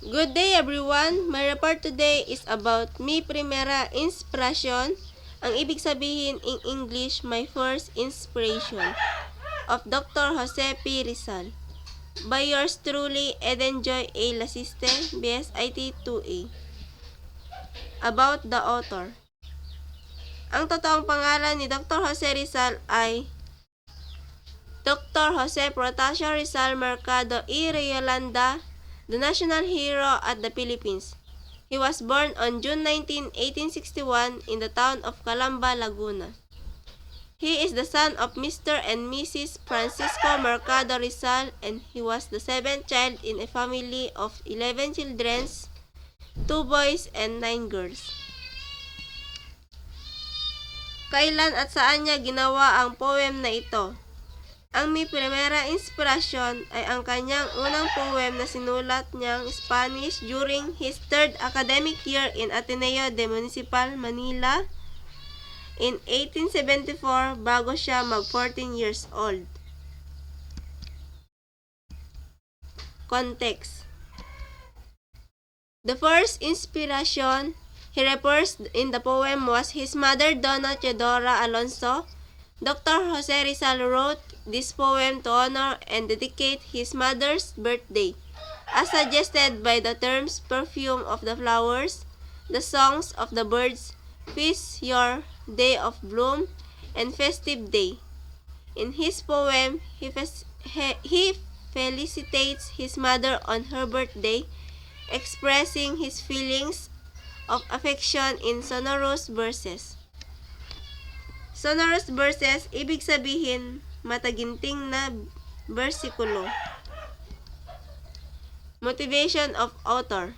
Good day everyone! My report today is about mi primera inspiracion, ang ibig sabihin in English, my first inspiration, of Dr. Jose P. Rizal. By yours truly, Eden Joy A. Lasiste, BSIT 2A. About the author. Ang totoong pangalan ni Dr. Jose Rizal ay Dr. Jose Protasio Rizal Mercado y Riolanda, the national hero at the Philippines. He was born on June 19, 1861 in the town of Calamba, Laguna. He is the son of Mr. and Mrs. Francisco Mercado Rizal, and he was the seventh child in a family of 11 children, 2 boys and 9 girls. Kailan at saan niya ginawa ang poem na ito? Ang mi primera inspiracion ay ang kanyang unang poem na sinulat niyang Spanish during his third academic year in Ateneo de Municipal, Manila in 1874 bago siya mag 14 years old. Context. The first inspiration he refers in the poem was his mother, Donna Teodora Alonso. Dr. Jose Rizal wrote this poem to honor and dedicate his mother's birthday, as suggested by the terms perfume of the flowers, the songs of the birds, feast your day of bloom, and festive day. In his poem, he felicitates his mother on her birthday, expressing his feelings of affection in sonorous verses. Sonorous verses, ibig sabihin, mataginting na bersikulo. Motivation of author.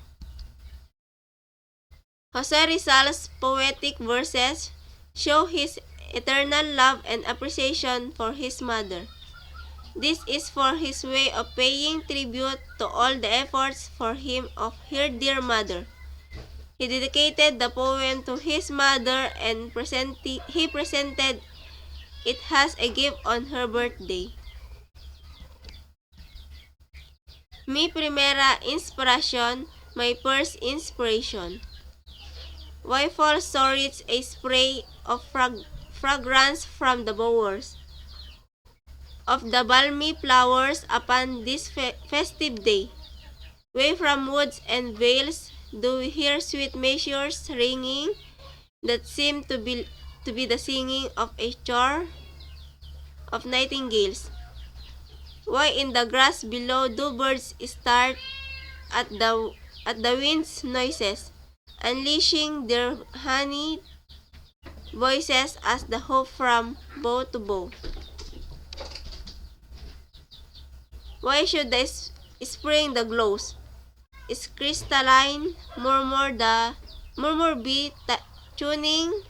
Jose Rizal's poetic verses show his eternal love and appreciation for his mother. This is for his way of paying tribute to all the efforts for him of her dear mother. He dedicated the poem to his mother and he presented it as a gift on her birthday. Mi primera inspiracion, my first inspiration. Why fall so rich a spray of fragrance from the bowers of the balmy flowers upon this festive day? Way from woods and vales do we hear sweet measures ringing that seem to be the singing of a choir of nightingales? Why in the grass below do birds start at the wind's noises, unleashing their honey voices as the hope from bough to bough? Why should the spring the glows is crystalline murmur be tuning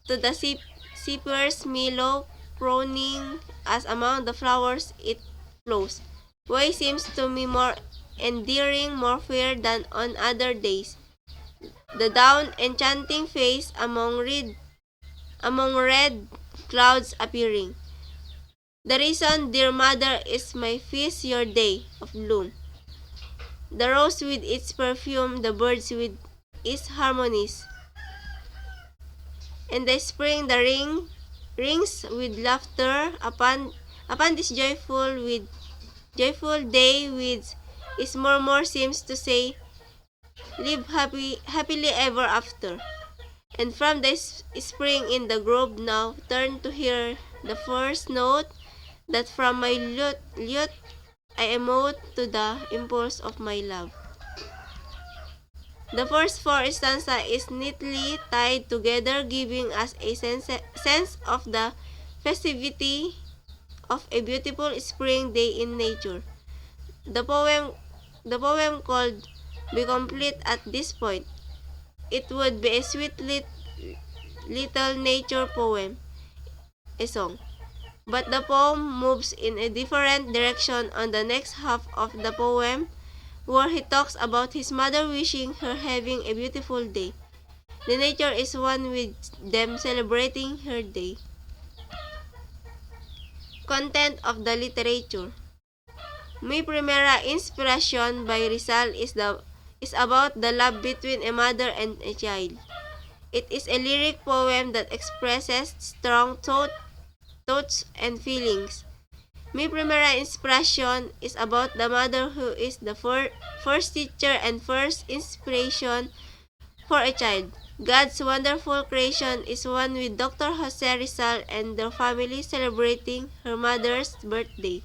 to the zephyrs mellow croning as among the flowers it flows? Why seems to me more endearing, more fair than on other days, the down enchanting face among red clouds appearing? The reason, dear mother, is my feast your day of bloom. The rose with its perfume, the birds with its harmonies, and the spring the rings with laughter upon this joyful day with its murmur seems to say, live happily ever after. And from the spring in the grove now turn to hear the first note that from my lute I emote to the impulse of my love. The first 4 stanza is neatly tied together, giving us a sense of the festivity of a beautiful spring day in nature. The poem could be complete at this point. It would be a sweet little nature poem, a song. But the poem moves in a different direction on the next half of the poem, where he talks about his mother wishing her having a beautiful day. The nature is one with them celebrating her day. Content of the literature. Mi primera inspiracion by Rizal is about the love between a mother and a child. It is a lyric poem that expresses strong thoughts and feelings. Mi primera inspiracion is about the mother who is the first teacher and first inspiration for a child. God's wonderful creation is one with Dr. Jose Rizal and their family celebrating her mother's birthday.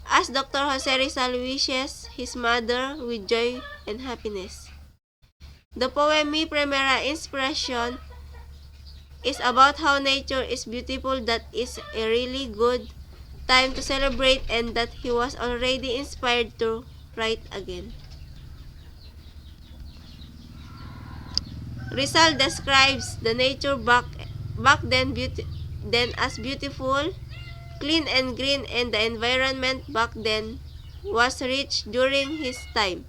As Dr. Jose Rizal wishes his mother with joy and happiness. The poem Mi Primera Inspiracion is about how nature is beautiful, that is a really good time to celebrate, and that he was already inspired to write again. Rizal describes the nature back then as beautiful, clean and green, and the environment back then was rich during his time.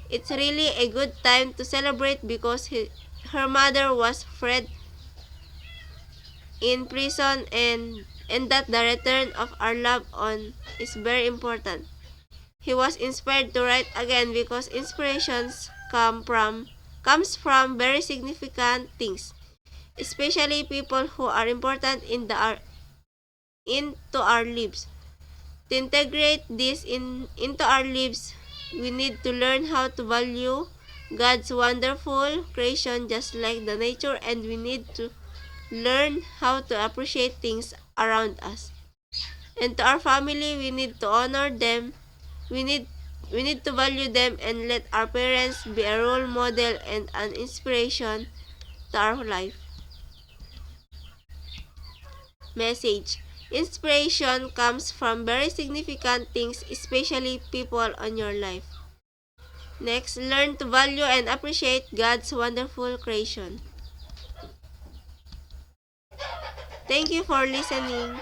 It's really a good time to celebrate because her mother was freed in prison, and that the return of our loved one is very important. He was inspired to write again because inspirations comes from very significant things, especially people who are important into our lives. To integrate this into our lives, we need to learn how to value God's wonderful creation just like the nature, and we need to learn how to appreciate things around us. And to our family, we need to honor them. We need to value them and let our parents be a role model and an inspiration to our life. Message. Inspiration comes from very significant things, especially people on your life. Next, learn to value and appreciate God's wonderful creation. Thank you for listening.